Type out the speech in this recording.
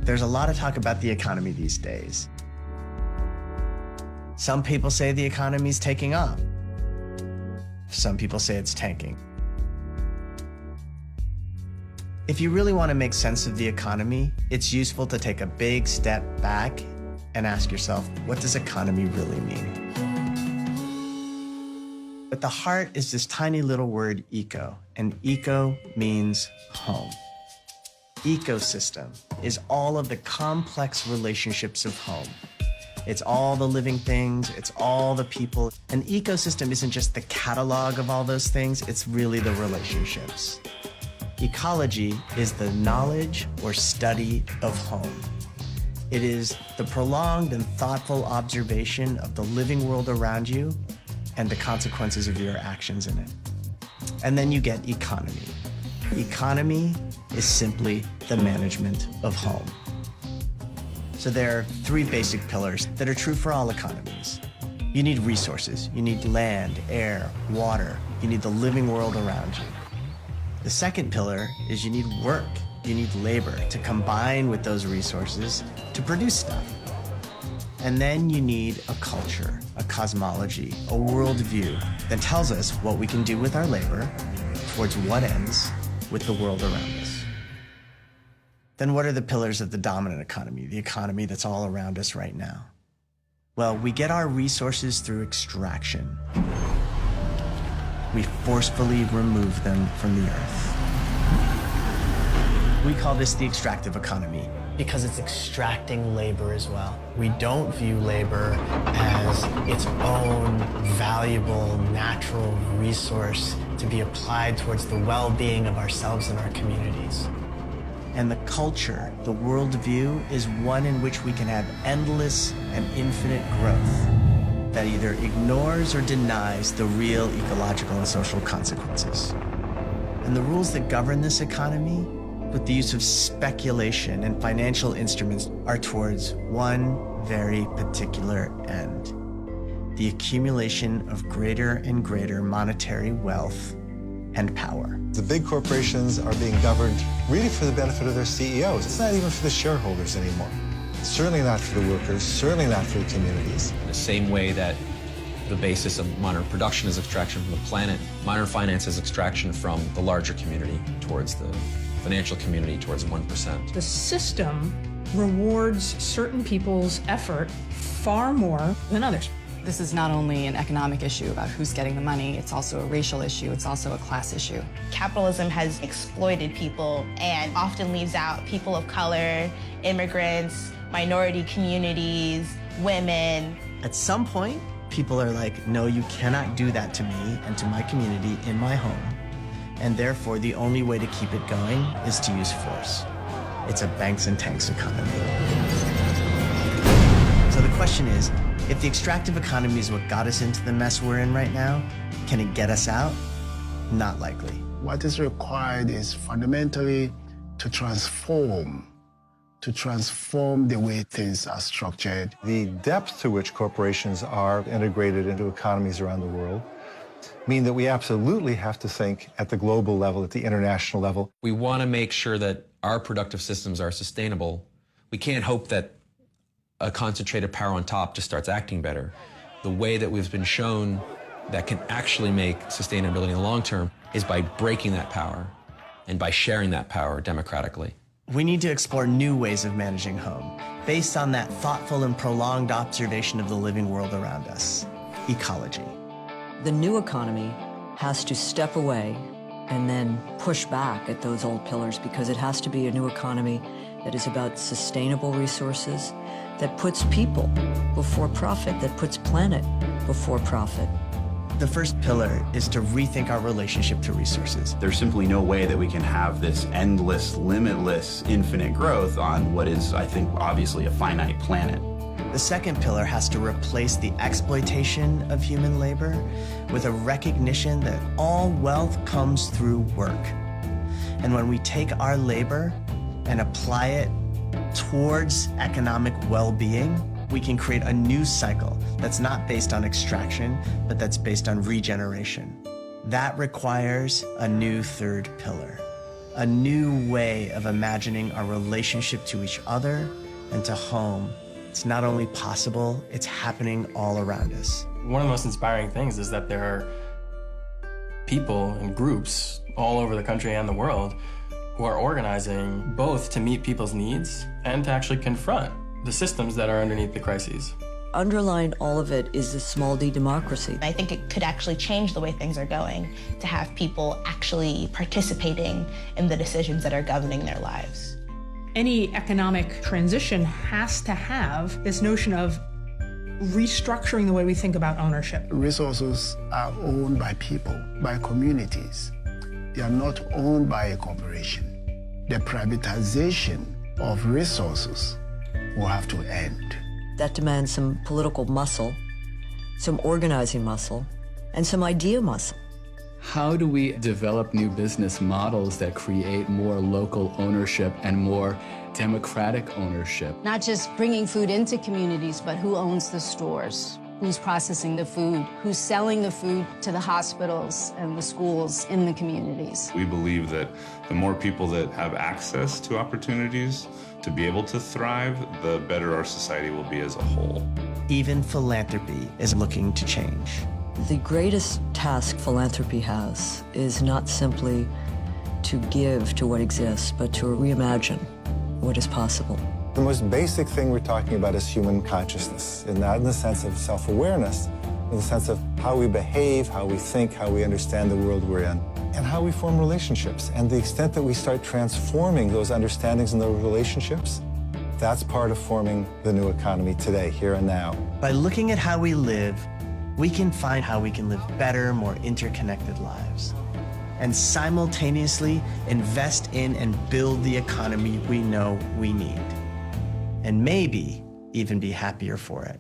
There's a lot of talk about the economy these days. Some people say the economy's taking off. Some people say it's tanking. If you really want to make sense of the economy, it's useful to take a big step back and ask yourself, what does economy really mean? At the heart is this tiny little word eco, and eco means home. Ecosystem is all of the complex relationships of home. It's all the living things, it's all the people. An ecosystem isn't just the catalog of all those things, it's really the relationships. Ecology is the knowledge or study of home. It is the prolonged and thoughtful observation of the living world around you and the consequences of your actions in it. And then you get economy. Economy is simply the management of home. So there are three basic pillars that are true for all economies. You need resources. You need land, air, water. You need the living world around you. The second pillar is you need work. You need labor to combine with those resources to produce stuff. And then you need a culture, a cosmology, a worldview that tells us what we can do with our labor towards what ends with the world around us. Then what are the pillars of the dominant economy, the economy that's all around us right now? Well, we get our resources through extraction. We forcefully remove them from the earth. We call this the extractive economy because it's extracting labor as well. We don't view labor as its own valuable natural resource to be applied towards the well-being of ourselves and our communities. And the culture, the worldview, is one in which we can have endless and infinite growth that either ignores or denies the real ecological and social consequences. And the rules that govern this economy, with the use of speculation and financial instruments, are towards one very particular end: the accumulation of greater and greater monetary wealth and power. The big corporations are being governed really for the benefit of their CEOs. It's not even for the shareholders anymore. Certainly not for the workers, certainly not for the communities. In the same way that the basis of modern production is extraction from the planet, modern finance is extraction from the larger community towards the financial community, towards 1%. The system rewards certain people's effort far more than others. This is not only an economic issue about who's getting the money, it's also a racial issue, it's also a class issue. Capitalism has exploited people and often leaves out people of color, immigrants, minority communities, women. At some point, people are like, no, you cannot do that to me and to my community in my home. And therefore, the only way to keep it going is to use force. It's a banks and tanks economy. So the question is, if the extractive economy is what got us into the mess we're in right now, can it get us out? Not likely. What is required is fundamentally to transform the way things are structured. The depth to which corporations are integrated into economies around the world mean that we absolutely have to think at the global level, at the international level. We want to make sure that our productive systems are sustainable. We can't hope that a concentrated power on top just starts acting better. The way that we've been shown that can actually make sustainability in the long term is by breaking that power and by sharing that power democratically. We need to explore new ways of managing home based on that thoughtful and prolonged observation of the living world around us, ecology. The new economy has to step away and then push back at those old pillars, because it has to be a new economy that is about sustainable resources, that puts people before profit, that puts planet before profit. The first pillar is to rethink our relationship to resources. There's simply no way that we can have this endless, limitless, infinite growth on what is, I think, obviously a finite planet. The second pillar has to replace the exploitation of human labor with a recognition that all wealth comes through work. And when we take our labor and apply it towards economic well-being, we can create a new cycle that's not based on extraction, but that's based on regeneration. That requires a new third pillar, a new way of imagining our relationship to each other and to home. It's not only possible, it's happening all around us. One of the most inspiring things is that there are people and groups all over the country and the world who are organizing both to meet people's needs and to actually confront the systems that are underneath the crises. Underlying all of it is the small d democracy. I think it could actually change the way things are going to have people actually participating in the decisions that are governing their lives. Any economic transition has to have this notion of restructuring the way we think about ownership. Resources are owned by people, by communities. They are not owned by a corporation. The privatization of resources will have to end. That demands some political muscle, some organizing muscle, and some idea muscle. How do we develop new business models that create more local ownership and more democratic ownership? Not just bringing food into communities, but who owns the stores? Who's processing the food? Who's selling the food to the hospitals and the schools in the communities? We believe that the more people that have access to opportunities to be able to thrive, the better our society will be as a whole. Even philanthropy is looking to change. The greatest task philanthropy has is not simply to give to what exists, but to reimagine what is possible. The most basic thing we're talking about is human consciousness, and not in the sense of self-awareness, in the sense of how we behave, how we think, how we understand the world we're in, and how we form relationships. And the extent that we start transforming those understandings and those relationships, that's part of forming the new economy today, here and now. By looking at how we live, we can find how we can live better, more interconnected lives, and simultaneously invest in and build the economy we know we need, and maybe even be happier for it.